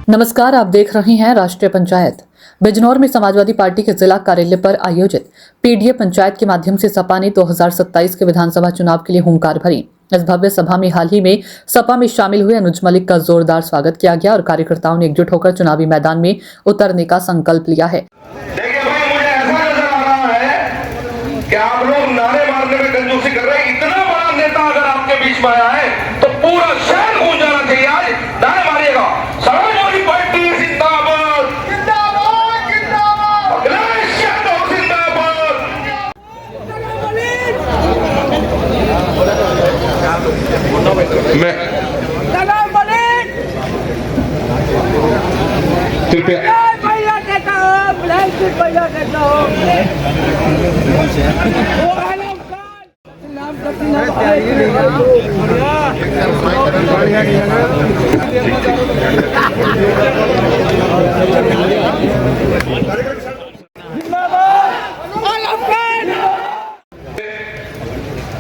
नमस्कार, आप देख रहे हैं राष्ट्रीय पंचायत। बिजनौर में समाजवादी पार्टी के जिला कार्यालय पर आयोजित पीडीए पंचायत के माध्यम से सपा ने 2027 के विधानसभा चुनाव के लिए हुंकार भरी। इस भव्य सभा में हाल ही में सपा में शामिल हुए अनुज मलिक का जोरदार स्वागत किया गया और कार्यकर्ताओं ने एकजुट होकर चुनावी मैदान में उतरने का संकल्प लिया है। देखिए भाई, मुझे ऐसा नजर आ रहा है कि आप लोग नारे मारने में कंजूसी कर रहे हैं। इतना बड़ा नेता अगर आपके बीच में आया है तो पूरा शहर गूंज जाना चाहिए। आज नारे मारिएगा, समाजवादी पार्टी जिंदाबाद, जिंदाबाद, जिंदाबाद, अखिलेश यादव जिंदाबाद। मैं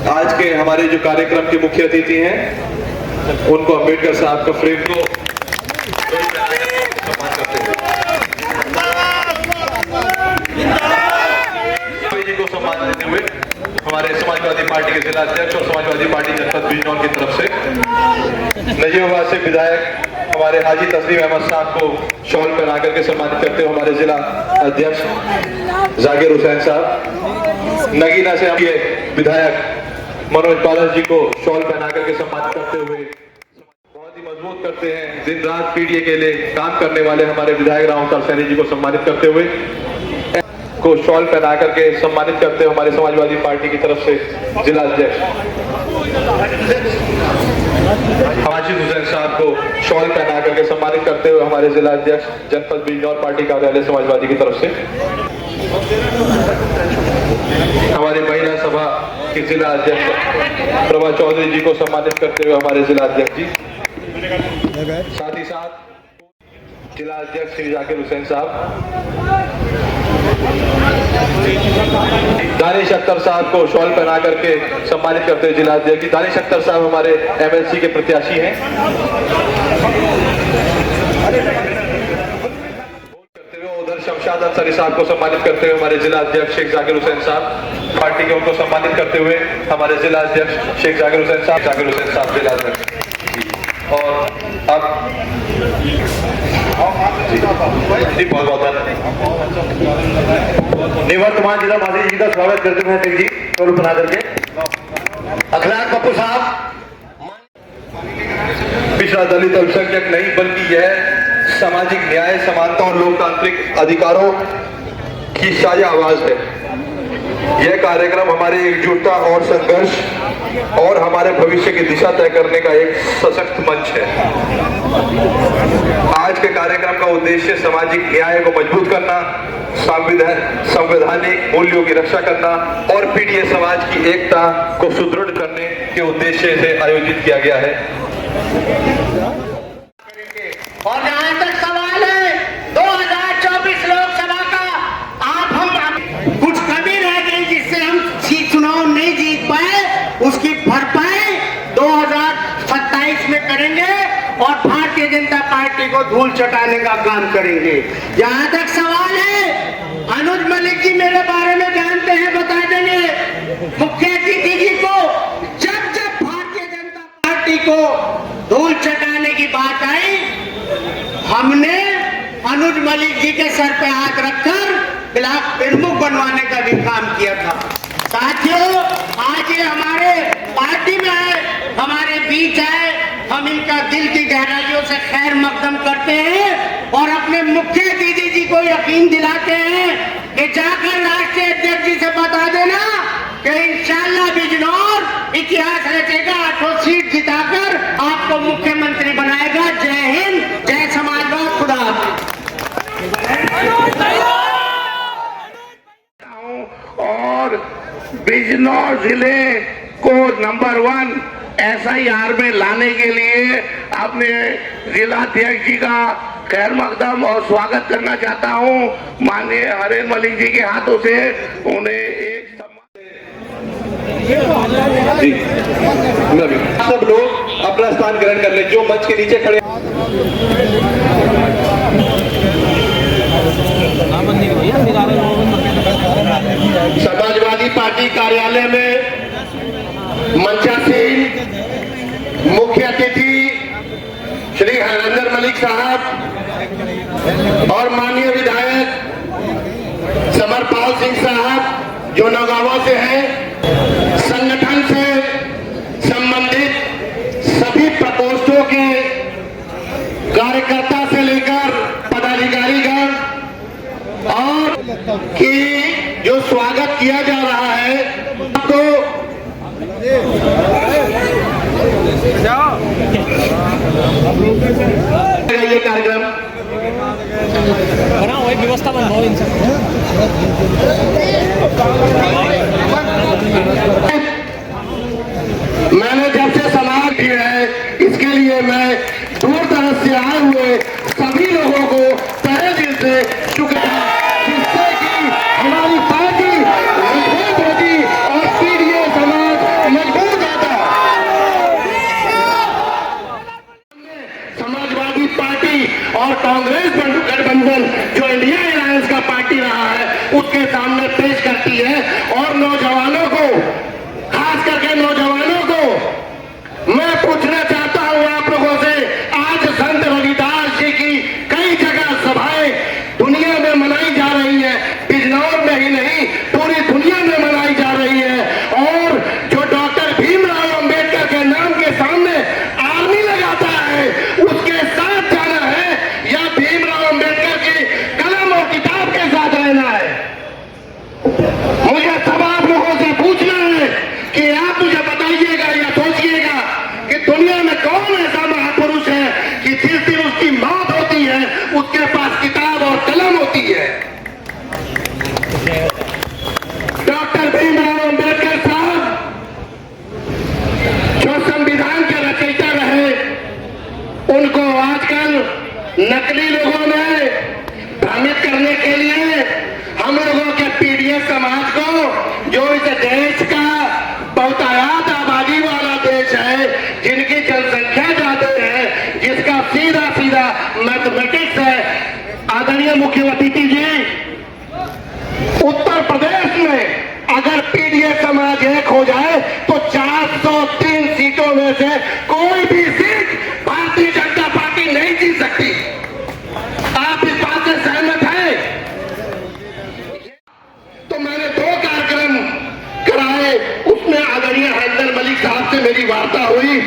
आज के हमारे जो कार्यक्रम के मुख्य अतिथि हैं उनको अम्बेडकर साहब का फ्रेम को को सम्मान देते हुए हमारे समाजवादी पार्टी के जिला अध्यक्ष और समाजवादी पार्टी जनपद बिजनौर की तरफ से नजीबाबाद से विधायक हमारे हाजी तस्लीम अहमद साहब को शॉल पहना करके सम्मानित करते हुए हमारे जिला अध्यक्ष जाकिर हुसैन साहब, नगीना से हमारे विधायक मनोज पारस जी को शॉल पहना करके सम्मानित करते हुए बहुत ही मजबूत करते हैं, दिन रात पीडीए के लिए काम करने वाले हमारे विधायक राम अवतार सैनी जी को सम्मानित करते हुए को शॉल पहना करके सम्मानित करते हुए हमारे समाजवादी पार्टी की तरफ से जिला अध्यक्ष हाजिर हुसैन साहब को शॉल पहना करके सम्मानित करते हुए हमारे जिला अध्यक्ष जनपद बिजनौर पार्टी कार्यालय समाजवादी की तरफ से हमारी महिला सभा की जिला अध्यक्ष प्रभा चौधरी जी को सम्मानित करते हुए हमारे जिला अध्यक्ष जी, साथ ही साथ जिला अध्यक्ष श्री जाकिर हुसैन साहब, दानिश अख्तर साहब को शॉल पहना करके सम्मानित करते हुए जिला अध्यक्ष। दानिश अख्तर साहब हमारे एमएलसी के प्रत्याशी हैं। उधर शमशाद अंसारी साहब को सम्मानित करते हुए हमारे जिला अध्यक्ष शेख जाकिर हुसैन साहब पार्टी के उनको सम्मानित करते हुए हमारे जिला अध्यक्ष शेख जाकिर हुसैन साहब जिला अध्यक्ष। और अब बहुत बहुत निवर्तमान जिला माजी जी का स्वागत करते हुए जी टोल बना करके अखिलार पप्पू साहब, पिछड़ा दलित अल्पसंख्यक नहीं बल्कि यह सामाजिक न्याय, समानता और लोकतांत्रिक अधिकारों की साझा आवाज है। यह कार्यक्रम हमारी एकजुटता और संघर्ष और हमारे भविष्य की दिशा तय करने का एक सशक्त मंच है। आज के कार्यक्रम का उद्देश्य सामाजिक न्याय को मजबूत करना, संवैधानिक मूल्यों की रक्षा करना और पीडीए समाज की एकता को सुदृढ़ करने के उद्देश्य से आयोजित किया गया है। और जहां तक सवाल है 2024 लोकसभा का, आप हम कुछ कमी रह गई जिससे हम चुनाव नहीं जीत पाए, उसकी भरपाई 2027 में करेंगे और भारतीय जनता पार्टी को धूल चटाने का काम करेंगे। जहां तक सवाल है, अनुज मलिक जी मेरे बारे में जानते हैं, बता देंगे मुख्य अतिथि जी को। जब जब भारतीय जनता पार्टी को धूल चटाने की बात आई, हमने अनुज मलिक जी के सर पे हाथ रखकर ब्लॉक प्रमुख बनवाने का भी काम किया था। साथियों, आज ये हमारे पार्टी में है, हमारे बीच है, हम इनका दिल की गहराइयों से खैर मकदम करते हैं और अपने मुख्य दीदी जी को यकीन दिलाते हैं कि जाकर राष्ट्रीय अध्यक्ष जी से बता देना कि इंशाल्लाह बिजनौर इतिहास रचेगा, 8 सीट जिताकर आपको मुख्यमंत्री बनाएगा। जय हिंद, जय समाजवाद, खुदा हाफिज। और बिजनौर जिले को नंबर 1 SIR में लाने के लिए अपने जिलाध्यक्ष जी का खैर मकदम और स्वागत करना चाहता हूं। माननीय हरेन मलिक जी के हाथों से उन्हें एक सब लोग अपना स्थान ग्रहण कर ले। जो मंच के नीचे खड़े समाजवादी पार्टी कार्यालय में मंचासीन मुख्य अतिथि श्री हरिंदर मलिक साहब और माननीय विधायक समरपाल सिंह साहब जो नौगांवा से हैं, संगठन से संबंधित सभी प्रकोष्ठों के कार्यकर्ता से लेकर पदाधिकारीगण और कि जो स्वागत किया जा रहा है तो ये कार्यक्रम व्यवस्था बन मैंने जब से समाज की है, इसके लिए मैं दूर दराज से आए हुए सभी लोगों को तहे दिल से शुक्रिया, जिससे कि हमारी पार्टी मजबूत होती और पीढ़ियों समाज मजबूत होता। समाजवादी पार्टी और कांग्रेस गठबंधन जो इंडिया अलायंस का पार्टी रहा है उसके सामने पेश करती है और नौजवानों को, खास करके नौजवानों को मैं पूछना चाहता हूं आप लोगों से, आज संत रविदास जी की कई जगह सभाएं दुनिया में मनाई जा रही है, बिजनौर में ही नहीं पूरी दुनिया में मनाई जा रही है। और जो डॉक्टर भीमराव अंबेडकर के नाम के सामने आर्मी लगाता है उसके साथ जाना है या भीमराव अंबेडकर की कलम और किताब के साथ रहना है। मुझे सब आप लोगों से पूछना है कि आप मुझे बताइएगा या सोचिएगा कि दुनिया में कौन ऐसा महापुरुष है कि जिस दिन उसकी मौत होती है उसके पास किताब और कलम होती है। डॉक्टर भीमराव अंबेडकर साहब जो संविधान के रचयिता रहे, उनको आजकल नकली लोगों ने भ्रमित करने के लिए हम लोगों के पीडीएस समाज को, जो इस देश का बहुतायत आबादी वाला देश है, जिनकी जनसंख्या ज्यादा है, जिसका सीधा सीधा मैथमेटिक्स है। आदरणीय मुख्य अतिथि जी, उत्तर प्रदेश में अगर पीडीएस समाज एक हो जाए तो 403 सीटों में से कोई भी सीट भारतीय जनता पार्टी नहीं जीत सकती। आप इस बात से सहमत हैं? तो मैंने 2 कार्यक्रम कराए, उसमें आदरणीय हरिंदर मलिक साहब से मेरी वार्ता हुई,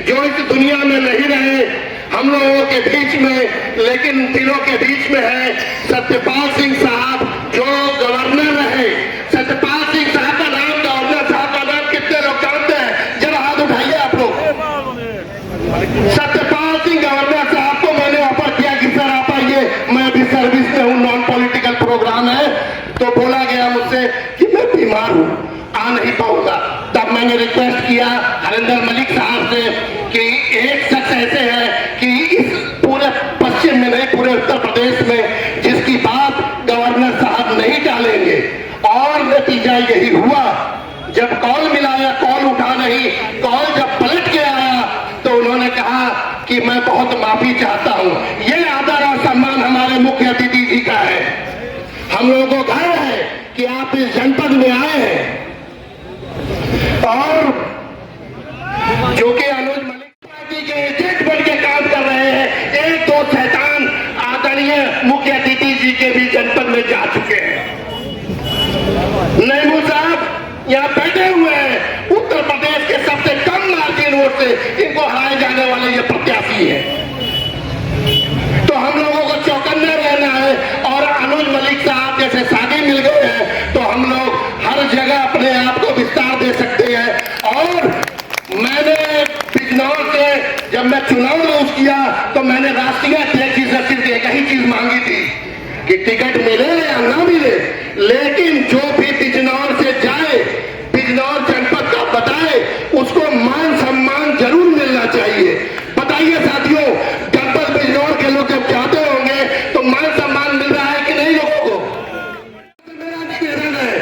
जो इस दुनिया में नहीं रहे हम लोगों के बीच में, लेकिन दिलों के बीच में है। सत्यपाल सिंह साहब जो गवर्नर रहे, सत्यपाल सिंह साहब का नाम, गवर्नर साहब का नाम कितने लोग जानते हैं? जरा हाथ उठाइए आप लोग। सत्यपाल सिंह गवर्नर साहब को मैंने ऑफर किया कि सर आप आइए, मैं अभी सर्विस में हूँ, नॉन पॉलिटिकल प्रोग्राम है, तो बोला गया मुझसे कि मैं बीमार हूँ, आ नहीं पाऊंगा। तब मैंने रिक्वेस्ट किया हरिंदर मलिक साहब से कि एक शख्स ऐसे है कि इस पूरे पश्चिम में नहीं पूरे उत्तर प्रदेश में जिसकी बात गवर्नर साहब नहीं टालेंगे। और नतीजा यही हुआ, जब कॉल मिलाया कॉल उठा नहीं, कॉल जब पलट के आया तो उन्होंने कहा कि मैं बहुत माफी चाहता हूं। ये आदर और सम्मान हमारे मुख्य अतिथि जी का है। हम लोगों को गर्व है कि आप इस जनपद में आए हैं। और जो कि अनुज मलिक पार्टी के एजेंट बन के काम कर रहे हैं, 1-2 शैतान आदरणीय मुख्य अतिथि जी के भी जनपद में जा चुके हैं। नईमू साहब यहाँ बैठे हुए हैं, उत्तर प्रदेश के सबसे कम मार्जिन वोट से इनको हराए जाने वाले ये प्रत्याशी है। तो हम लोगों को चौकन्ने रहना है। और अनुज मलिक साहब जैसे साथी मिल गए हैं तो हम लोग हर जगह अपने आप को विस्तार दे सकते हैं। और मैंने बिजनौर से जब मैं चुनाव लॉन्च किया तो मैंने राष्ट्रीय अध्यक्ष जी से सिर्फ एक ही चीज मांगी थी कि टिकट मिले या ना मिले, लेकिन जो भी बिजनौर से जाए, बिजनौर जनपद का बताए, उसको मान सम्मान जरूर मिलना चाहिए। बताइए साथियों, जनपद बिजनौर के लोग जब जाते होंगे तो मान सम्मान मिल रहा है कि नहीं लोगों को? मेरा निवेदन है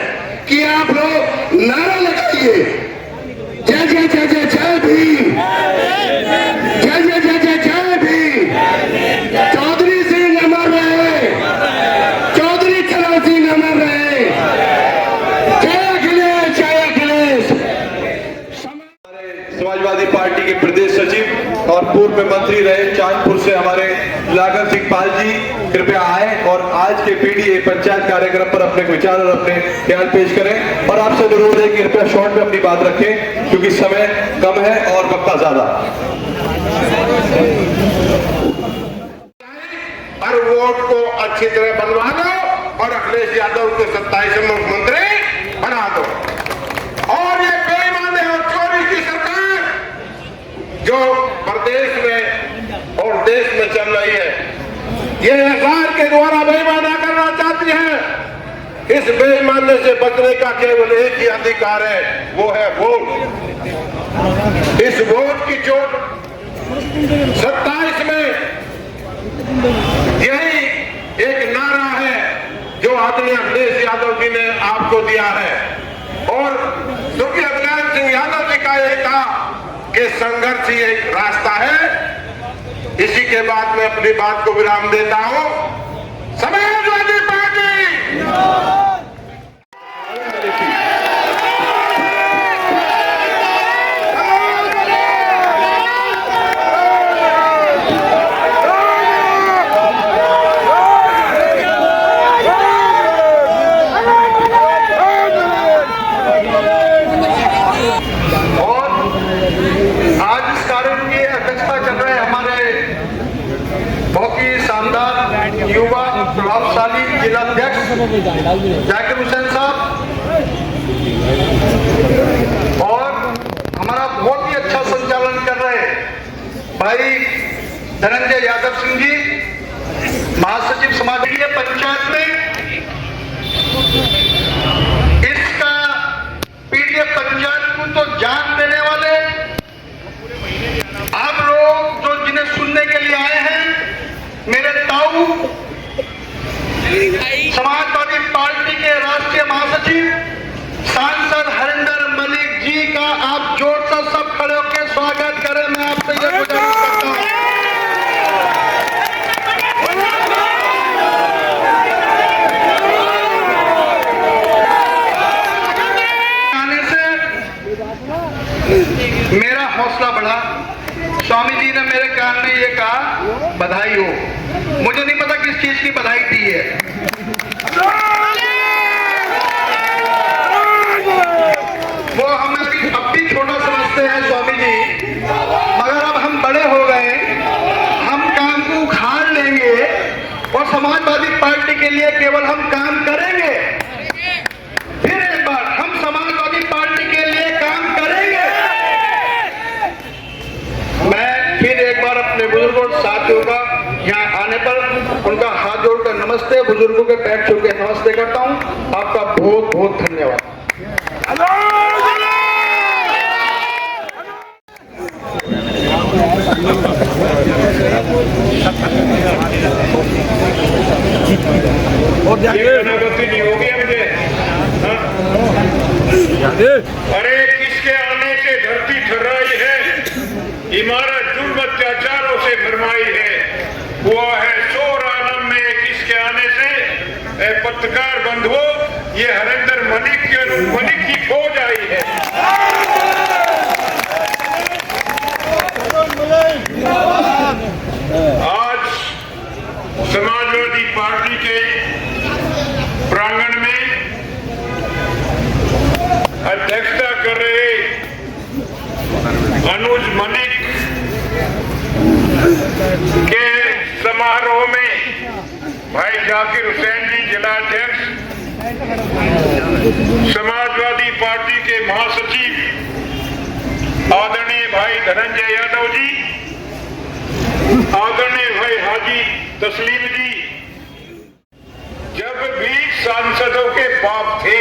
कि आप लोग नारा लगाइए, जय जय जय जय जय भीम, और पूर्व में मंत्री रहे चांदपुर से हमारे लागर सिंह पाल जी कृपया आए और आज के पीडीए पंचायत कार्यक्रम पर अपने विचार और अपने ख्याल पेश करें। और आपसे अनुरोध है कि कृपया शॉर्ट में अपनी बात रखें क्योंकि समय कम है और वक्ता ज्यादा। हर वोट को अच्छी तरह बनवा दो और अखिलेश यादव को 27 मुख्यमंत्री बना दो। और ये बेईमान और चोरी की सरकार जो प्रदेश में और देश में चल रही है, ये सरकार के द्वारा बेईमाना करना चाहती है। इस बेईमानी से बचने का केवल एक ही अधिकार है, वो है वोट। इस वोट की चोट 27 में यही एक नारा है जो आदरणीय अखिलेश यादव जी ने आपको दिया है। और स्वर्गीय अविनाश सिंह यादव जी का यह था कि संघर्ष ही एक रास्ता है। इसी के बाद मैं अपनी बात को विराम देता हूं। समाजवादी पार्टी युवा प्रभावशाली जिलाध्यक्ष जाकिर हुसैन साहब और हमारा बहुत ही अच्छा संचालन कर रहे भाई धनंजय यादव सिंह जी, महासचिव समाज पंचायत में। इसका पीडीएफ पंचायत को तो जान देने वाले आप लोग जो जिन्हें सुनने के लिए आए हैं, मेरे ताऊ समाजवादी पार्टी के राष्ट्रीय महासचिव सांसद हरिंदर मलिक जी का आप जोर से सब खड़े होकर स्वागत करें। मैं आपसे ये गुजारिश करता हूं। आने से मेरा हौसला बढ़ा। स्वामी जी ने मेरे कान में ये कहा बधाई हो। मुझे नहीं पता किस चीज की बधाई दी है। वो हमें अब भी छोटा समझते हैं स्वामी जी, मगर अब हम बड़े हो गए, हम काम को उखाड़ लेंगे और समाजवादी पार्टी के लिए केवल हम काम करेंगे। फिर एक बार हम समाजवादी पार्टी के लिए काम करेंगे। मैं फिर एक बार अपने बुजुर्गों साथियों का यहाँ आने पर उनका हाथ जोड़कर नमस्ते, बुजुर्गों के पैर छू के नमस्ते करता हूँ। आपका बहुत बहुत धन्यवाद। गति नहीं होगी मुझे। अरे किसके आने से धरती थर्राई है, इमारत जुल्म अत्याचारों से भरमाई है। हुआ है शोर आलम में किसके आने से, पत्रकार बंधुओं ये हरिंदर मलिक की फौज आई है। आज समाजवादी पार्टी के प्रांगण में अध्यक्षता कर रहे अनुज मलिक के समारोह में भाई जाकिर हुसैन जी जिलाध्यक्ष, समाजवादी पार्टी के महासचिव आदरणीय भाई धनंजय यादव जी, आदरणीय भाई हाजी तस्लीम जी, जब भी सांसदों के बाप थे,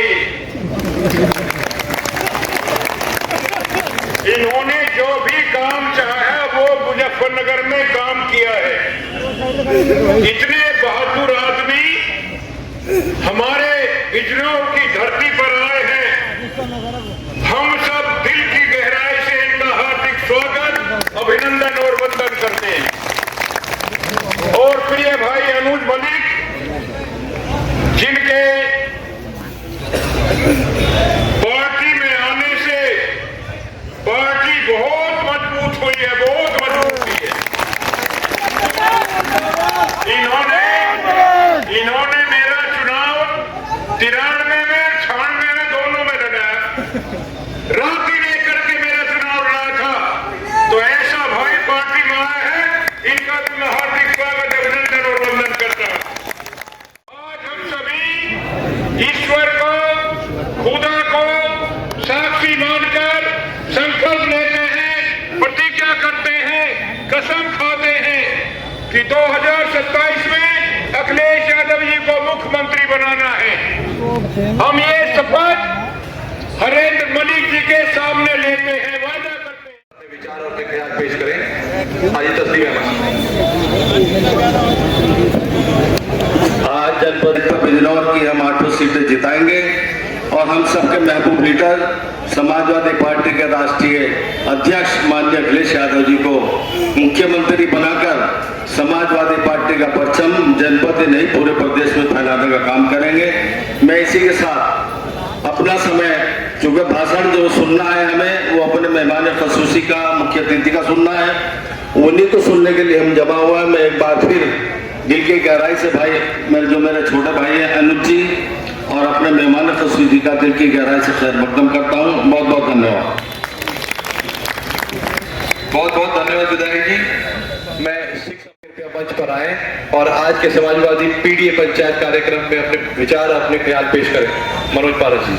इन्होंने जो भी काम चाहा वो मुजफ्फरनगर में काम किया है। इतने बहादुर आदमी हमारे बिजनौर की धरती पर आए हैं। हम सब दिल की गहराई से इनका हार्दिक स्वागत, अभिनंदन और वंदन करते हैं। और प्रिय भाई अनुज मलिक, जिनके पार्टी में आने से पार्टी बहुत मजबूत हुई है, बहुत मजबूत। कि 2027 में अखिलेश यादव जी को मुख्यमंत्री बनाना है। हम ये शपथ हरेंद्र मलिक जी के सामने लेते हैं, वादा करते हैं। अपने विचार और अपने ख्याल पेश करें। हाजी तस्लीम अहमद। आज जनपद बिजनौर की हम 8 सीटें जिताएंगे और हम सबके महबूब लीडर समाजवादी पार्टी के राष्ट्रीय अध्यक्ष माननीय अखिलेश यादव जी को मुख्यमंत्री बनाकर समाजवादी पार्टी का परचम जनपद ही नहीं पूरे प्रदेश में फैलाने का काम करेंगे। मैं इसी के साथ अपना समय, क्योंकि भाषण जो सुनना है हमें वो अपने मेहमान खसूसी का, मुख्य अतिथि का सुनना है, उन्हीं को सुनने के लिए हम जमा हुआ है। मैं एक बार फिर दिल की गहराई से भाई मेरे छोटे भाई हैं अनुज जी और अपने मेहमान खसूसी का दिल की गहराई से खैर मकदम करता हूँ। बहुत बहुत धन्यवाद। बहुत बहुत धन्यवाद विधायक जी। मैं कृपया मंच पर आए और आज के समाजवादी पीडीए पंचायत कार्यक्रम में अपने विचार, अपने ख्याल पेश करें। मनोज पारस जी।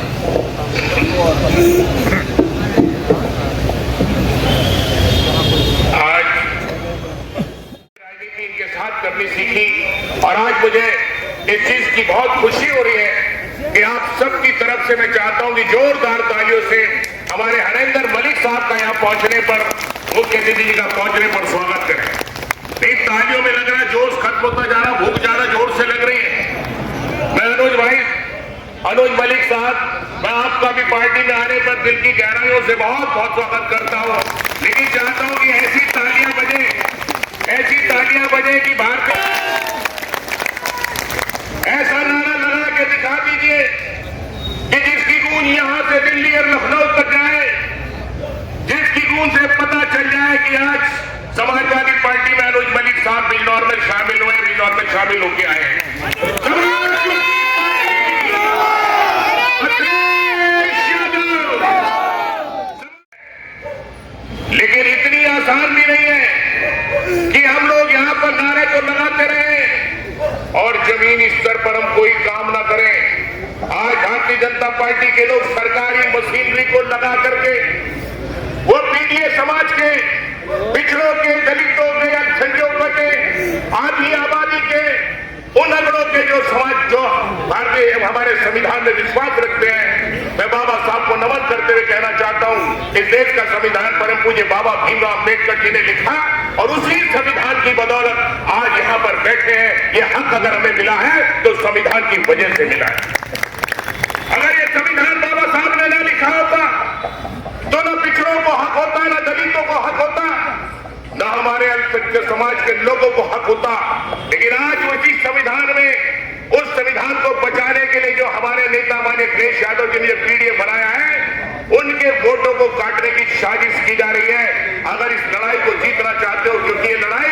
आज राजनीति इनके साथ करनी सीखी और आज मुझे इस चीज की बहुत खुशी हो रही है कि आप सबकी तरफ से मैं चाहता हूं कि जोरदार तालियों से हमारे हरेंद्र मलिक साहब का यहाँ पहुंचने पर, मुख्य अतिथि जी का पहुंचने पर स्वागत करें। इन तालियों में लग रहा है जोश खत्म होता जा रहा, भूख ज्यादा जोर से लग रही है। मैं अनुज मलिक साहब, मैं आपका भी पार्टी में आने पर दिल की गहराइयों से बहुत बहुत स्वागत करता हूं, लेकिन चाहता हूं कि ऐसी तालियां बजे कि भारतीय ऐसा नारा लगा के दिखा दीजिए कि जिसकी गूंज यहां से दिल्ली और लखनऊ तक जाए, जिसकी गूंज से पता चल जाए कि आज समाजवादी पार्टी में अनुज मलिक साहब बिजनौर में शामिल हुए, बिजनौर में शामिल होकर आए हैं। लेकिन इतनी आसान भी नहीं है कि हम लोग यहां पर नारे तो लगाते रहे और जमीनी स्तर पर हम कोई काम ना करें। आज भारतीय जनता पार्टी के लोग सरकारी मशीनरी को लगा करके वो पीडीए समाज के, पिछड़ों के, दलितों के, अल्पसंख्यकों के, आधी आबादी के, उन अगड़ों के जो समाज, जो भारतीय हमारे संविधान में विश्वास रखते हैं, मैं बाबा साहब को नमन करते हुए कहना चाहता हूं, इस देश का संविधान परम पूज्य बाबा भीमराव अम्बेडकर जी ने लिखा और उसी संविधान की बदौलत आज यहाँ पर बैठे हैं। ये हक अगर हमें मिला है तो संविधान की वजह से मिला है। अगर ये संविधान बाबा साहब ने ना लिखा होता तो न पिछड़ों को हक होता, न दलितों को हक होता, न हमारे अल्पसंख्यक समाज के लोगों को हक होता। लेकिन आज उसी संविधान में, उस संविधान को बचाने के लिए जो हमारे नेता माननीय अखिलेश यादव जी ने पीडीए बनाया है, उनके वोटों को काटने की साजिश की जा रही है। अगर इस लड़ाई को जीतना चाहते हो, क्योंकि ये लड़ाई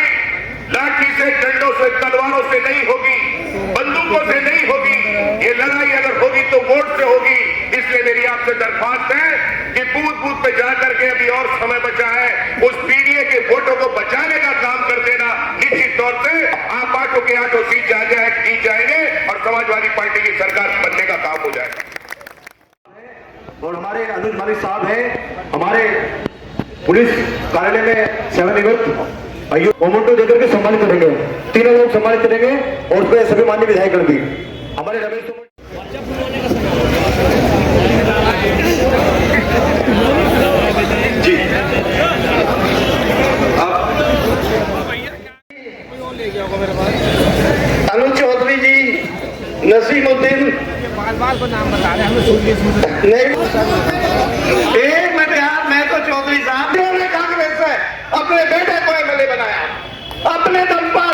लाठी से, डंडों से, तलवारों से नहीं होगी, बंदूकों से नहीं होगी, ये लड़ाई अगर होगी तो वोट से होगी। इसलिए मेरी आपसे दरख्वास्त है कि बूथ बूथ पे जाकर के, अभी और समय बचा है, उस पीडीए के वोटों को बचाने का काम कर देना। निश्चित तौर से आप 8 के 8 सीट जीत जाएंगे और समाजवादी पार्टी की सरकार बनने का काम हो जाएगा। और हमारे अनुज मलिक साहब हैं, हमारे पुलिस कार्यालय में सेवानिवृत्त मोमेंटो देकर के सम्मानित करेंगे। तीनों लोग सम्मानित करेंगे और उस पर सभी माननीय विधायक भी। हमारे रमेश जी अनुज चौधरी जी, नसीमुद्दीन को नाम बता रहे हैं, एक में बिहार मैं तो चौधरी साहब ने कांग्रेस से अपने बेटे को एमएलए बनाया, अपने दम पर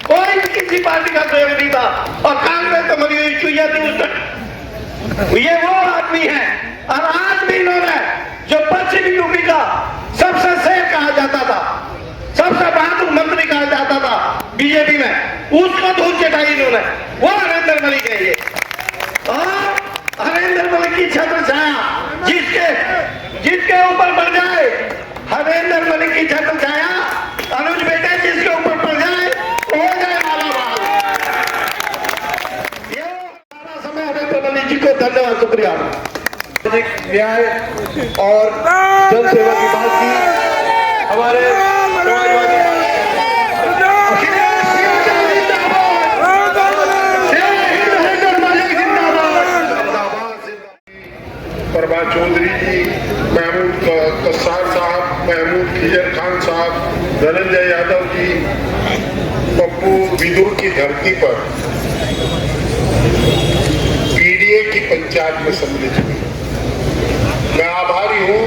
कोई किसी पार्टी का सहयोग नहीं था और कांग्रेस तो मरी हुई चुईया थी उस टाइम। ये वो आदमी है और आज भी इन्होंने जो पश्चिमी यूपी का सबसे शेर कहा जाता था, सबसे बहादुर मंत्री कहा जाता था बीजेपी में, उसको धूल चटाई इन्होंने। वो हरेंद्र मलिक है ये, और हरेंद्र मलिक की छत्र छाया जिसके ऊपर पड़ जाए, हरेंद्र मलिक की छत्र छाया अनुज बेटे जिसके ऊपर पड़ जाए हो जाए मालामाल। ये सारा समय हरेंद्र मलिक जी को धन्यवाद, शुक्रिया। न्याय और जन सेवा की बात की हमारे समाजवादी धनंजय यादव जी पप्पू विदुर की धरती पर पीडीए की पंचायत में सम्मिलित हुई। मैं आभारी हूं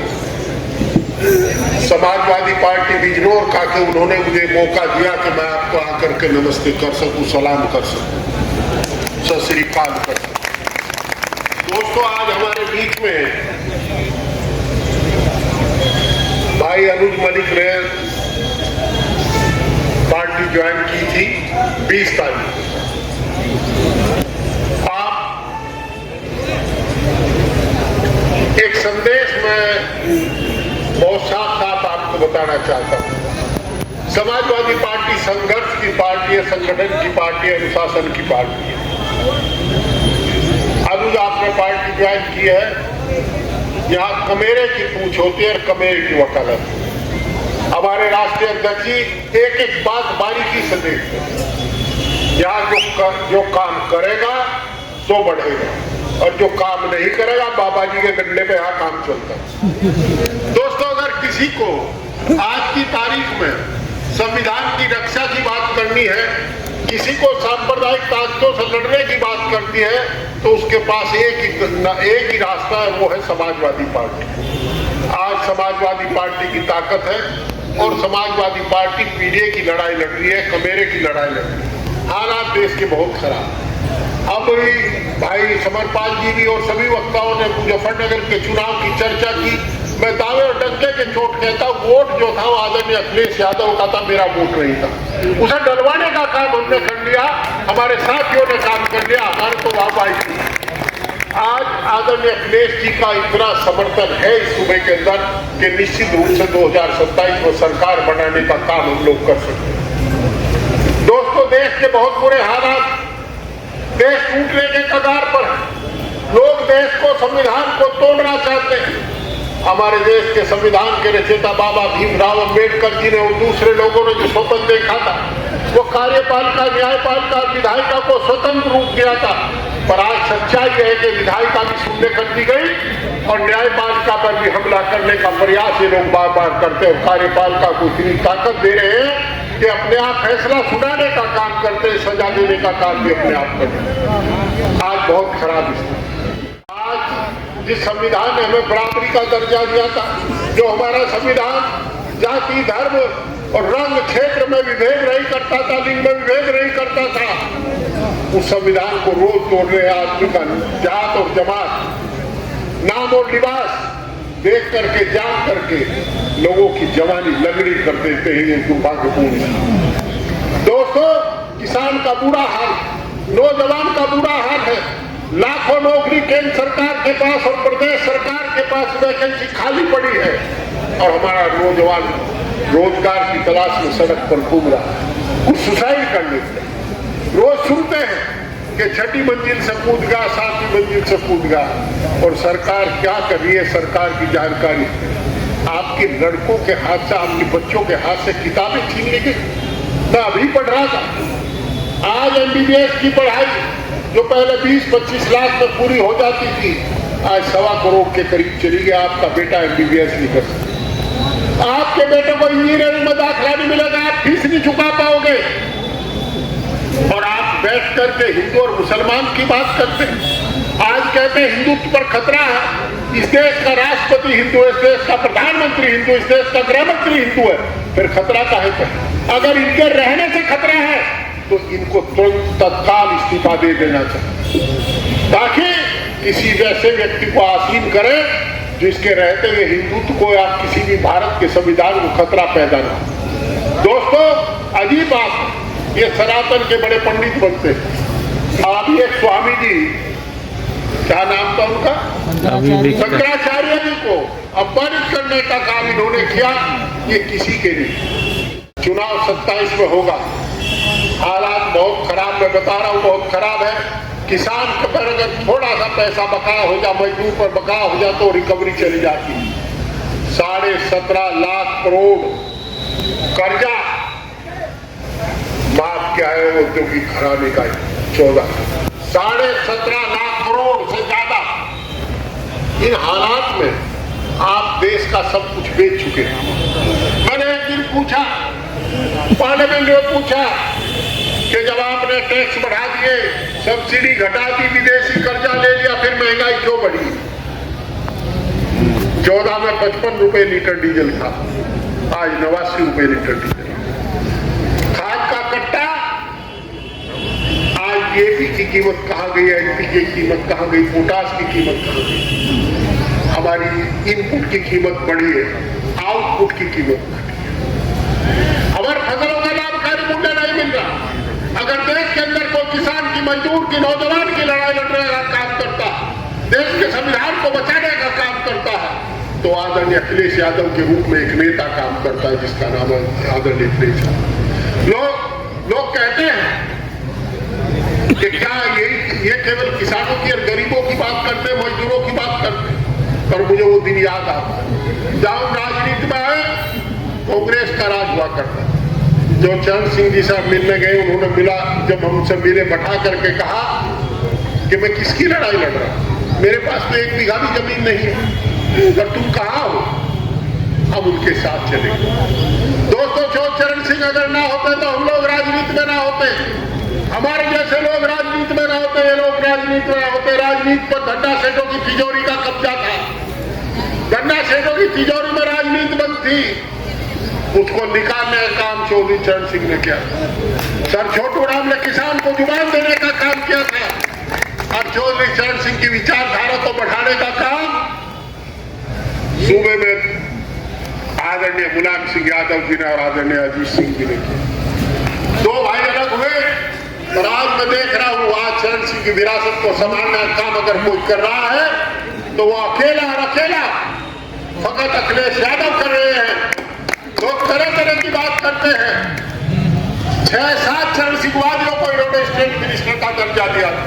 समाजवादी पार्टी बिजनौर का कि उन्होंने मुझे मौका दिया कि मैं आपको आकर के नमस्ते कर सकूं, सलाम कर सकूं, सत श्री अकाल कर सकूं। दोस्तों, आज हमारे बीच में भाई अनुज मलिक ने पार्टी ज्वाइन की थी 20 तारीख। आप एक संदेश में बहुत साफ साफ आपको बताना चाहता हूं। समाजवादी पार्टी संघर्ष की पार्टी है, संगठन की पार्टी है, अनुशासन की पार्टी है। अनुज आपने पार्टी ज्वाइन की है, यहाँ कमेरे की पूछ होती है और कमेरे की वकालत। हमारे राष्ट्रीय अध्यक्ष जी एक एक बात बारीकी से देखते हैं। यहाँ जो काम करेगा तो बढ़ेगा और जो काम नहीं करेगा बाबा जी के डंडे पे यहाँ काम चलता है। दोस्तों, अगर किसी को आज की तारीख में संविधान की रक्षा की बात करनी है, किसी को सांप्रदायिक ताकतों से लड़ने की बात करनी है, तो उसके पास एक ही रास्ता है, वो है समाजवादी पार्टी। आज समाजवादी पार्टी की ताकत है और समाजवादी पार्टी पीडीए की लड़ाई लड़ रही है, कमेरे की लड़ाई लड़ रही है। हालात देश के बहुत खराब। अब भाई समरपाल जी भी और सभी वक्ताओं ने मुजफ्फरनगर के चुनाव की चर्चा की। मैं दावे और डंके के चोट कहता हूं, वोट जो था वो आदरणीय अखिलेश यादव का था, मेरा वोट नहीं था। उसे डलवाने का काम हमने कर लिया, हमारे साथियों ने काम कर लिया, हमारे तो वाहवाही की। आज आदरणीय अखिलेश जी का इतना समर्थन है इस सूबे के अंदर कि निश्चित रूप से 2027 में सरकार बनाने का काम हम लोग कर सकते हैं। दोस्तों, देश के बहुत बुरे हालात, देश टूटने के कगार पर है। लोग देश को, संविधान को तोड़ना चाहते हैं। हमारे देश के संविधान के रचयिता बाबा भीमराव अंबेडकर जी ने और दूसरे लोगों ने जो स्वप्न देखा था, वो कार्यपालिका, न्यायपालिका, विधायिका को स्वतंत्र रूप दिया था। पर आज सच्चाई है कि विधायिका भी शून्य कर दी गई और न्यायपालिका पर भी हमला करने का प्रयास ये लोग बार बार करते हैं। कार्यपालिका को इतनी ताकत दे रहे हैं कि अपने आप फैसला सुनाने का काम करते हैं, सजा देने का काम भी अपने आप करते हैं। आज बहुत खराब स्थिति। आज जिस संविधान ने हमें बराबरी का दर्जा दिया था, जो हमारा संविधान जाति, धर्म और रंग, क्षेत्र में विभेद नहीं करता था, लिंग में विभेद नहीं करता था, उस संविधान को रोज तोड़ रहे आदमी का जात और जमात, नाम और लिबास देख करके, जान करके लोगों की जवानी लंगड़ी कर देते हैं। ये दुर्भाग्यपूर्ण है। दोस्तों, किसान का बुरा हाल, नौजवान का बुरा हाल है। लाखों नौकरी केंद्र सरकार के पास और प्रदेश सरकार के पास वैकेंसी खाली पड़ी है और हमारा नौजवान रोजगार की तलाश में सड़क पर घूम रहा है, कुछ सुसाइड करने के। रोज सुनते हैं कि 6ठी मंजिल से कूद गया, 7वीं मंजिल से कूद गया। और सरकार क्या कर रही है? सरकार की जानकारी, आपके लड़कों के हाथ से, आपके बच्चों के हाथ से किताबें छीन ली गई। मैं अभी पढ़ रहा था, आज एमबीबीएस की पढ़ाई जो पहले 20-25 लाख में पूरी हो जाती थी, आज 1.25 करोड़ के करीब चली गई। आपका बेटा एमबीबीएस नहीं कर सकता, आपके बेटे को इंजीनियरिंग में दाखिला नहीं मिलेगा, आप फीस नहीं चुका पाओगे। और आप बैठ करके हिंदू और मुसलमान की बात करते हैं। आज कहते हैं हिंदुत्व पर खतरा है, इस देश का राष्ट्रपति हिंदू है, इस देश का प्रधानमंत्री हिंदू, इस देश का गृह मंत्री हिंदू है, फिर खतरा काहे पर? अगर इनके रहने से खतरा है तो इनको तुरंत तत्काल इस्तीफा दे देना चाहिए, ताकि किसी वैसे व्यक्ति को आसीन करें जिसके रहते हुए हिंदुत्व को या किसी भी भारत के संविधान को खतरा पैदा न हो। दोस्तों, अजीब बात, ये सनातन के बड़े पंडित बनते हैं। आप ये स्वामी जी, क्या नाम था उनका, शंकराचार्य जी को अपमानित करने का काम इन्होंने किया। ये किसी के नहीं। चुनाव 27 में होगा। हालात बहुत खराब, मैं बता रहा हूँ, बहुत खराब है। किसान पर अगर थोड़ा सा पैसा बकाया हो जाए, मजदूर पर बकाया हो जाए तो रिकवरी चली जाती है। 17.5 लाख करोड़ कर्जा माफ क्या है वो औद्योगिक घराने का 17.5 लाख करोड़ से ज्यादा। इन हालात में आप देश का सब कुछ बेच चुके हैं। मैंने एक दिन पूछा पार्लियामेंट में पूछा कि जब आपने टैक्स बढ़ा दिए, सब्सिडी घटा दी, विदेशी कर्जा ले लिया, फिर महंगाई क्यों बढ़ी? 14 में 55 रुपए लीटर डीजल था, आज 89 रुपए लीटर डीजल। खाद का कट्टा, आज डीएपी की कीमत कहाँ गई, एनपीके की कीमत कहाँ गई, पोटास की कीमत कहाँ गई? हमारी इनपुट की कीमत बढ़ी है, आउटपुट की कीमत घटी है। हमारे फसलों का लाभकारी मूल्य नहीं मिल रहा। अगर देश के अंदर कोई किसान की, मजदूर की, नौजवान की लड़ाई लड़ने का काम करता है, देश के संविधान को बचाने का काम करता है, तो आदरणीय अखिलेश यादव के रूप में एक नेता काम करता है जिसका नाम है आदरणीय अखिलेश यादव। लोग कहते हैं कि क्या ये केवल किसानों की और गरीबों की बात करते, मजदूरों की बात करते, पर मुझे वो दिन याद आता है जब हम राजनीति में आए, कांग्रेस का राज हुआ करता। जो चरण सिंह जी साहब मिलने गए, उन्होंने मिला, जब हमसे मिले, बैठा करके कहा कि मैं किसकी लड़ाई लड़ रहा हूं, मेरे पास तो 1 बीघा भी जमीन नहीं है, पर तुम कहां हो? हम उनके साथ चले। दोस्तों, जो चरण सिंह अगर ना होते तो हम लोग राजनीति में ना होते, हमारे जैसे लोग राजनीति में ना होते, ये लोग राजनीति में ना होते। राजनीति पर धन्ना सेठों की तिजोरी का कब्जा था, धन्ना सेठों की तिजोरी में राजनीति बंद थी, उसको निकालने का काम चौधरी चरण सिंह ने किया। सर छोटू राम ने किसान को जुबान देने का काम किया था, और चौधरी चरण सिंह की विचारधारा को बढ़ाने का काम सूबे में आदरणीय मुलायम सिंह यादव जी ने और आदरणीय अजीत सिंह जी ने किया। 2 भाई अलग हुए, और आज मैं देख रहा हूं, आज चरण सिंह की विरासत को संभालने का काम अगर कोई कर रहा है तो वो अकेला और अकेला फकत अखिलेश यादव कर रहे हैं। लोग तरह तरह की बात करते हैं। 6-7 चरण सिंहवादियों को इन्होंने स्टेट मिनिस्टर का दर्जा दिया था।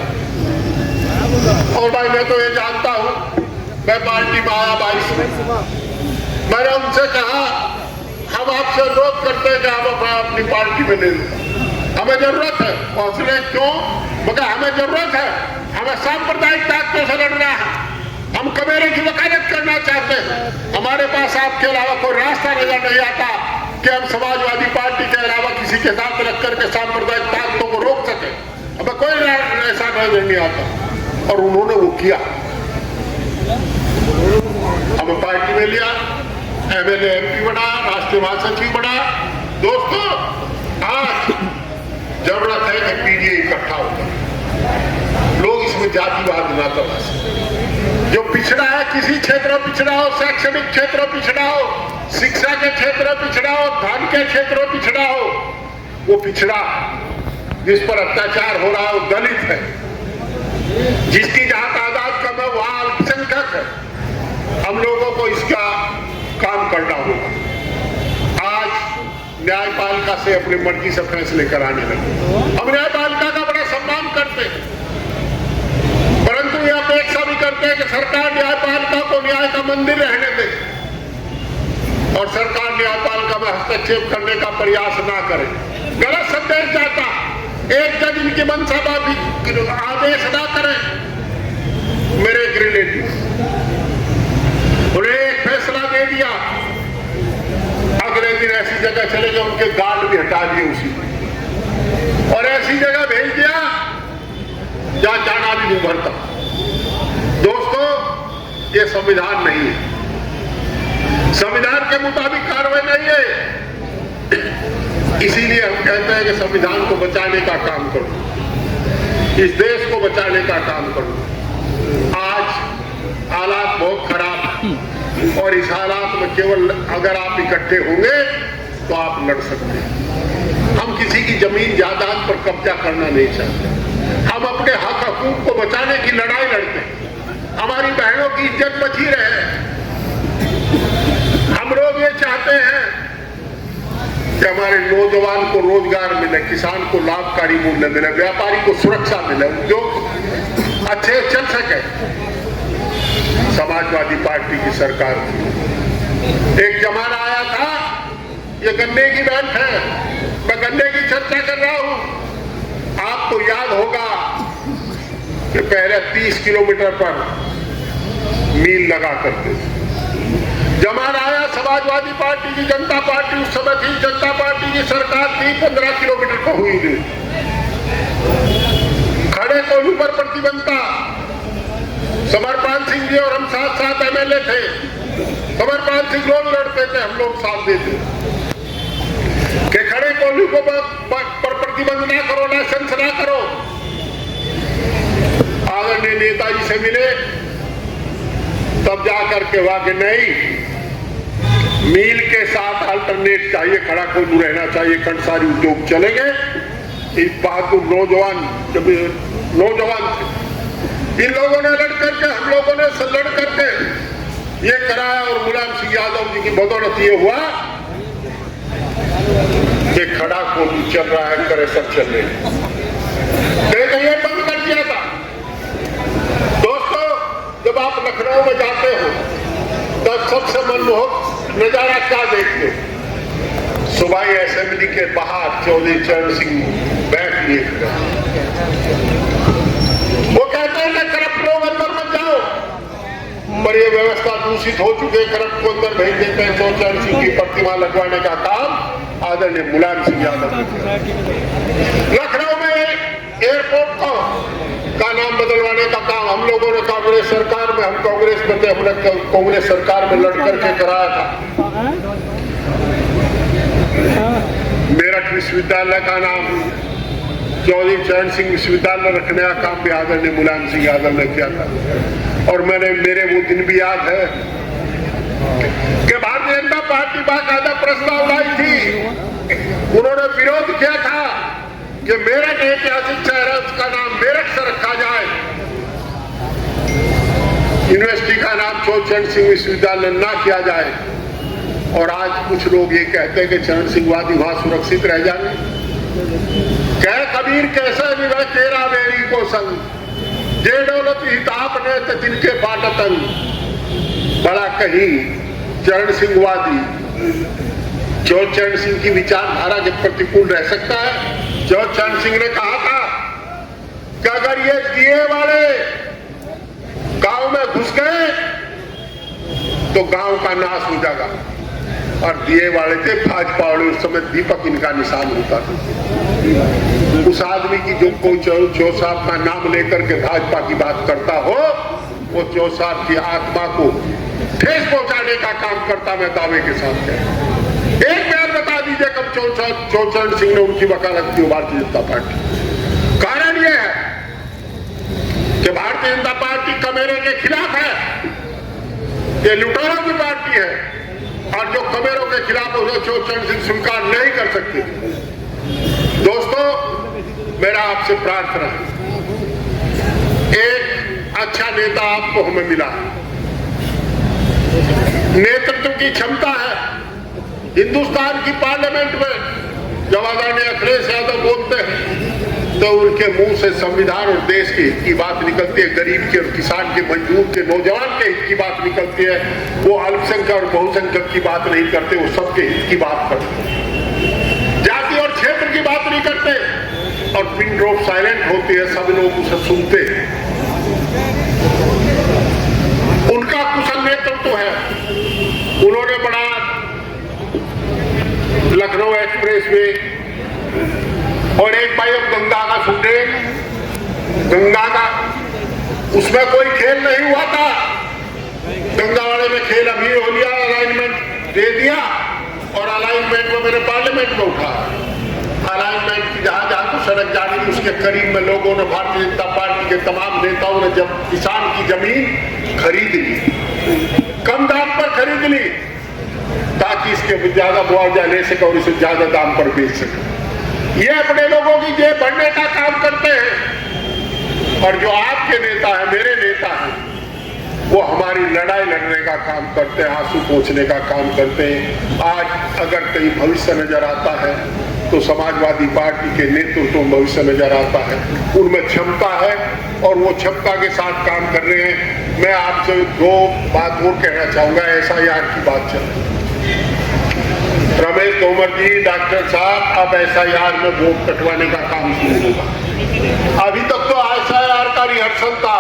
और भाई मैं तो ये जानता हूं, मैं पार्टी में आया 22 में, मैंने उनसे कहा हम आपसे अनुरोध करते हैं कि हम अपनी पार्टी में ले लें, हमें जरूरत है। हौसले क्यों? मगर हमें जरूरत है, हमें सांप्रदायिक ताकतों से लड़ना है, हम कमेरे की वकालत करना चाहते हैं। हमारे पास आपके अलावा कोई रास्ता नजर नहीं आता कि हम समाजवादी पार्टी के अलावा किसी के साथ लग करके सांप्रदायिक ताकतों को रोक सके, हमें कोई ऐसा नजर नहीं आता। और उन्होंने वो किया, हमें पार्टी में लिया, एमएलए एमपी बना, राष्ट्रीय महासचिव बना। दोस्तों, आज जरूरत है कि पीडीए इकट्ठा होगा, लोग इसमें जातिवाद ना तलाशें। जो पिछड़ा है, किसी क्षेत्र में पिछड़ा हो, शैक्षणिक क्षेत्र में पिछड़ा हो, शिक्षा के क्षेत्र में पिछड़ा हो, धन के क्षेत्र में पिछड़ा हो, वो पिछड़ा जिस पर अत्याचार हो रहा है वो दलित है, जिसकी जहां तादाद कम है वहां अल्पसंख्यक है। हम लोगों को इसका काम करना होगा। आज न्यायपालिका से अपनी मर्जी से फैसले कराने लगे। हम न्यायपालिका का बड़ा सम्मान करते हैं, परंतु यह अपेक्षा भी करते हैं कि सरकार न्यायपालिका को न्याय का मंदिर रहने दे और सरकार न्यायपालिका में हस्तक्षेप करने का प्रयास ना करे। गलत संदेश जाता, एक जज इनकी मनसा आदेश ना करे। मेरे एक रिलेटिव, उन्हें एक फैसला दे दिया, अगले दिन ऐसी जगह चले गए, उनके गार्ड भी हटा दिए उसी में, और ऐसी जगह भेज दिया जहां जाना भी नहीं भरता। दोस्तों, ये संविधान नहीं है, संविधान के मुताबिक कार्रवाई नहीं है। इसीलिए हम कहते हैं कि संविधान को बचाने का काम करो, इस देश को बचाने का काम करो। आज हालात बहुत खराब है, और इस हालात में केवल अगर आप इकट्ठे होंगे तो आप लड़ सकते हैं। हम किसी की जमीन जायदाद पर कब्जा करना नहीं चाहते, हम अपने हक हकूक को बचाने की लड़ाई लड़ते हैं। हमारी बहनों की इज्जत बची रहे। हम लोग ये चाहते हैं कि हमारे नौजवान को रोजगार मिले, किसान को लाभकारी मूल्य मिले, व्यापारी को सुरक्षा मिले, उद्योग अच्छे चल सके। समाजवादी पार्टी की सरकार थी, एक जमाना आया था, ये गन्ने की बेल्ट है, मैं गन्ने की चर्चा कर रहा हूं। आपको याद होगा कि पहले 30 किलोमीटर पर मील लगा करते थे। जमाना आया समाजवादी पार्टी की जनता पार्टी उस समय थी, जनता पार्टी की सरकार थी, 15 किलोमीटर को हुई थी। खड़े कोल्हू पर प्रतिबंध था। समरपाल सिंह जी और हम साथ साथ एमएलए थे। समरपाल सिंह रोज लड़ते थे, हम लोग साथ देते कि खड़े कोल्हू को पर प्रतिबंध ना करो, लाइसेंस ना करो। आदरणीय नेताजी से मिले, तब जाकर के हुआ कि नहीं, मील के साथ अल्टरनेट चाहिए, खड़ा कोल्हू रहना चाहिए, कंसारी उद्योग चलेंगे। इस बहादुर नौजवान इन लोगों ने लड़ करके, हम लोगों ने लड़ करके ये कराया और मुलायम सिंह यादव जी की बदौलत ये हुआ कि खड़ा कोल्हू चल रहा है, करे सब चल रहे ये बंद कर दिया था। दोस्तों, जब आप लखनऊ में जाते हो तब सबसे मनमोहक नजारा क्या देखते हो? सूबाई असेंबली के बाहर चौधरी चरण सिंह बैठ लिए, वो कहते हैं कि करप्ट लोग अंदर मत जाओ, पर ये व्यवस्था दूषित हो चुके, करप्ट को अंदर भेज देते हैं। चौधरी चरण सिंह की प्रतिमा लगवाने का काम आदरणीय मुलायम सिंह यादव। लखनऊ में एयरपोर्ट का नाम बदलवाने का काम हम लोगों ने कांग्रेस सरकार में, हम कांग्रेस में थे, हमने कांग्रेस सरकार में लड़ करके कराया था। मेरठ विश्वविद्यालय का नाम चौधरी चरण सिंह विश्वविद्यालय रखने का काम भी आदरणीय मुलायम सिंह यादव ने किया था। और मेरे वो दिन भी याद है कि भारतीय जनता पार्टी बाकायदा प्रस्ताव लाई थी, उन्होंने विरोध किया था कि मेरठ ऐतिहासिक शहर है, उसका नाम मेरठ से रखा जाए, यूनिवर्सिटी का नाम चौधरी चरण सिंह विश्वविद्यालय ना किया जाए। और आज कुछ लोग ये कहते हैं कि चरण सिंहवादी वहां सुरक्षित रह जाएंगे। कह कबीर कैसे विवह तेरा बेरी को संग, जे दौलत हिताप ने तो तिनके पाटतन। बड़ा कहीं चरण सिंहवादी चौधरी चरण सिंह की विचारधारा के प्रतिकूल रह सकता है। चौधरी चरण सिंह ने कहा था कि अगर ये दिए वाले गांव में घुस गए तो गांव का नाश हो जाएगा। और दिए वाले थे भाजपा वाले, उस समय दीपक इनका निशान होता था। उस आदमी की जो कोई चौधरी साहब का नाम लेकर के भाजपा की बात करता हो, वो चौधरी साहब की आत्मा को ठेस पहुंचाने का काम करता, मैं दावे के साथ कहता। एक बार बता दीजिए कब चौधरी चरण सिंह ने उनकी वकालत की भारतीय जनता पार्टी। कारण यह है कि भारतीय जनता पार्टी कमेरे के खिलाफ है, ये लुटेरों की पार्टी है, और जो कमेरों के खिलाफ उसे चौधरी चरण सिंह स्वीकार नहीं कर सकते। दोस्तों, मेरा आपसे प्रार्थना है, एक अच्छा नेता आपको हमें मिला, नेतृत्व की क्षमता है। हिंदुस्तान की पार्लियामेंट में जब आदरणीय अखिलेश यादव बोलते हैं तो उनके मुंह से संविधान और देश के हित की बात निकलती है, गरीब के और किसान के, मजदूर के, नौजवान के हित की बात निकलती है। वो अल्पसंख्यक और बहुसंख्यक की बात नहीं करते, वो सबके हित की बात करते हैं, जाति और क्षेत्र की बात नहीं करते, और पिन ड्रॉप साइलेंट होती है, सब लोग उसे सुनते हैं। उनका कुशल नेतृत्व है। उन्होंने बड़ा लखनऊ एक्सप्रेस वे और एक भाई अब गंगा का सुनते, गंगा का उसमें कोई खेल नहीं हुआ था। गंगा वाले में खेल अभी हो लिया, अलाइनमेंट दे दिया, और अलाइनमेंट में मेरे पार्लियामेंट में उठा। अलाइनमेंट की जहां जहां को सड़क जानी थी उसके करीब में लोगों ने, भारतीय जनता पार्टी के तमाम नेताओं ने जब किसान की जमीन खरीद ली, कम दाम पर खरीद ली, ताकि इसके ज्यादा मुआवजा ले सके और इसे ज्यादा दाम पर बेच सके। ये अपने लोगों की जेब भरने का काम करते हैं। और जो आपके नेता है, मेरे नेता हैं, वो हमारी लड़ाई लड़ने का काम करते हैं, आंसू पोंछने का काम करते हैं। आज अगर कहीं भविष्य नजर आता है तो समाजवादी पार्टी के नेतृत्व में भविष्य नजर आता है, उनमें क्षमता है और वो क्षमता के साथ काम कर रहे हैं। मैं आपसे दो बात और कहना चाहूंगा। SIR की बात चल रही है, रमेश तोमर जी, डॉक्टर साहब, अब SIR में वोट कटवाने का काम शुरू होगा। अभी तक तो SIR का रिहर्सल था,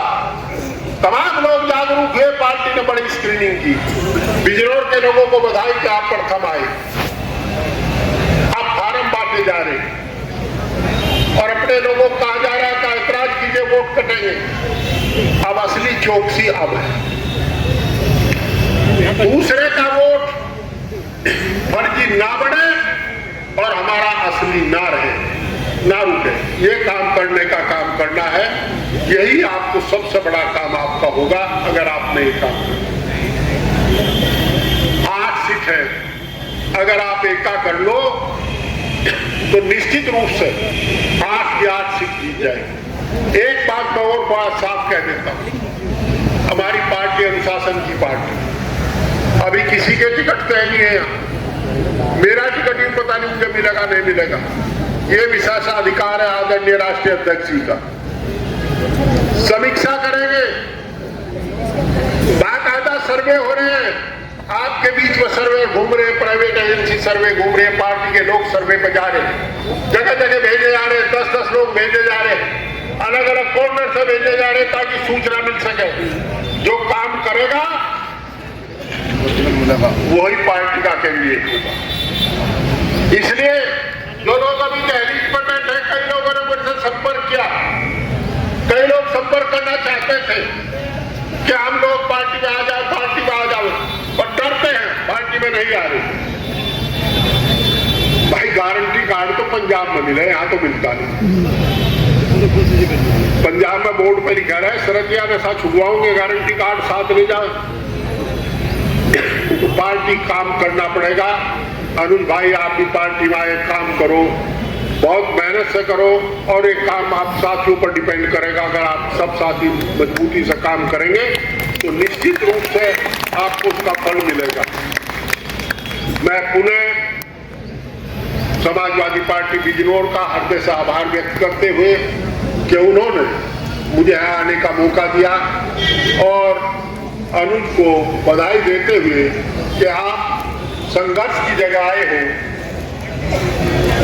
तमाम लोग जागरूक हुए, पार्टी ने बड़ी स्क्रीनिंग की। बिजनौर के लोगों को बधाई कि आप प्रथम आए। अब फार्म बांटे जा रहे और अपने लोगों को कहा जा रहा है कि ऐतराज कीजिए, वोट कटेंगे। अब असली चौकसी अब है, दूसरे का वोट फर्जी ना बढ़े और हमारा असली ना रहे, ना रुके। ये काम करने का काम करना है। यही आपको सबसे बड़ा काम आपका होगा अगर आपने ये काम किया। 8 सीट है, अगर आप एका कर लो तो निश्चित रूप से 8 की 8 सीट जीत जाएगी। एक बात मैं और बड़ा साफ कह देता हूं, हमारी पार्टी अनुशासन की पार्टी, अभी किसी के टिकट तय नहीं है यहाँ। मेरा टिकट ही पता नहीं मुझे मिलेगा नहीं मिलेगा, ये विशेषाधिकार है आदरणीय राष्ट्रीय अध्यक्ष जी का। समीक्षा करेंगे, बाकायदा सर्वे हो रहे हैं, आपके बीच में सर्वे घूम रहे, प्राइवेट एजेंसी सर्वे घूम रहे, पार्टी के लोग सर्वे पे जा रहे, जगह जगह भेजे जा रहे, 10-10 लोग भेजे जा रहे, अलग अलग कॉर्नर से भेजे जा रहे ताकि सूचना मिल सके। जो काम करेगा वही पार्टी का कैंडिडेट होगा। इसलिए जो लोग अभी दहलीज पर बैठे, कई लोगों ने मुझसे संपर्क किया, कई लोग संपर्क करना चाहते थे कि हम लोग पार्टी में आ जाए, पार्टी में आ जाओ, और डरते हैं, पार्टी में नहीं आ रही। भाई गारंटी कार्ड तो पंजाब में मिले, यहाँ तो मिलता नहीं। पंजाब में बोर्ड पे लिखा है सरदिया में साथ छुड़वाओगे, गारंटी कार्ड साथ ले जाओ। तो पार्टी काम करना पड़ेगा। अनुज भाई, आप भी पार्टी में आए, काम करो, बहुत मेहनत से करो, और एक काम आप साथियों पर डिपेंड करेगा। अगर आप सब साथी मजबूती से काम करेंगे तो निश्चित रूप से आपको उसका फल मिलेगा। मैं पुनः समाजवादी पार्टी बिजनौर का हृदय से आभार व्यक्त करते हुए कि उन्होंने मुझे यहाँ आने का मौका दिया, और अनुज को बधाई देते हुए कि आप संघर्ष की जगह आए हो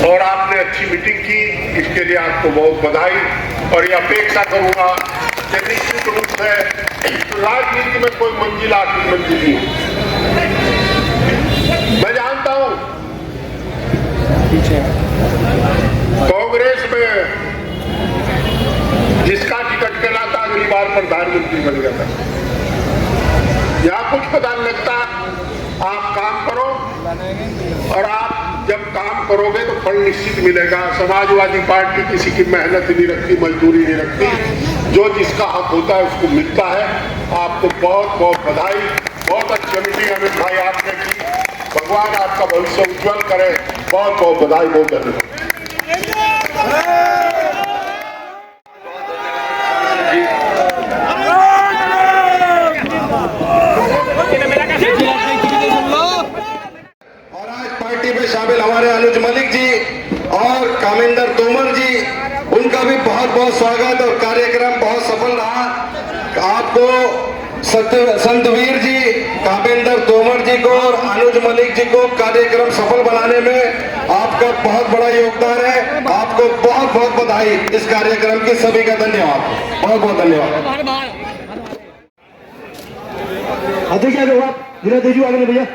और आपने अच्छी मीटिंग की, इसके लिए आपको बहुत बधाई। और ये अपेक्षा करूंगा कि निश्चित रूप से राजनीति में कोई मंजिल आखिरी मंजिल नहीं। मैं जानता हूं कांग्रेस में जिसका टिकट मिला था अगली बार प्रधानमंत्री बन गया था। यहाँ कुछ पता नहीं लगता, आप काम करो, और आप जब काम करोगे तो फल निश्चित मिलेगा। समाजवादी पार्टी किसी की मेहनत नहीं रखती, मजदूरी नहीं रखती, जो जिसका हक होता है उसको मिलता है। आपको बहुत बहुत बधाई, बहुत अच्छी मीटिंग अमित भाई आपने की। भगवान आपका भविष्य उज्जवल करे। बहुत बहुत बधाई, बहुत धन्यवाद। पार्टी में शामिल हमारे अनुज मलिक जी और कामेंद्र तोमर जी, उनका भी बहुत बहुत स्वागत, और कार्यक्रम बहुत सफल रहा। आपको संतवीर जी, कामेंद्र तोमर जी को और अनुज मलिक जी को कार्यक्रम सफल बनाने में आपका बहुत बड़ा योगदान है। आपको बहुत बहुत बधाई इस कार्यक्रम की। सभी का धन्यवाद, बहुत बहुत धन्यवाद। अध्यक्ष भैया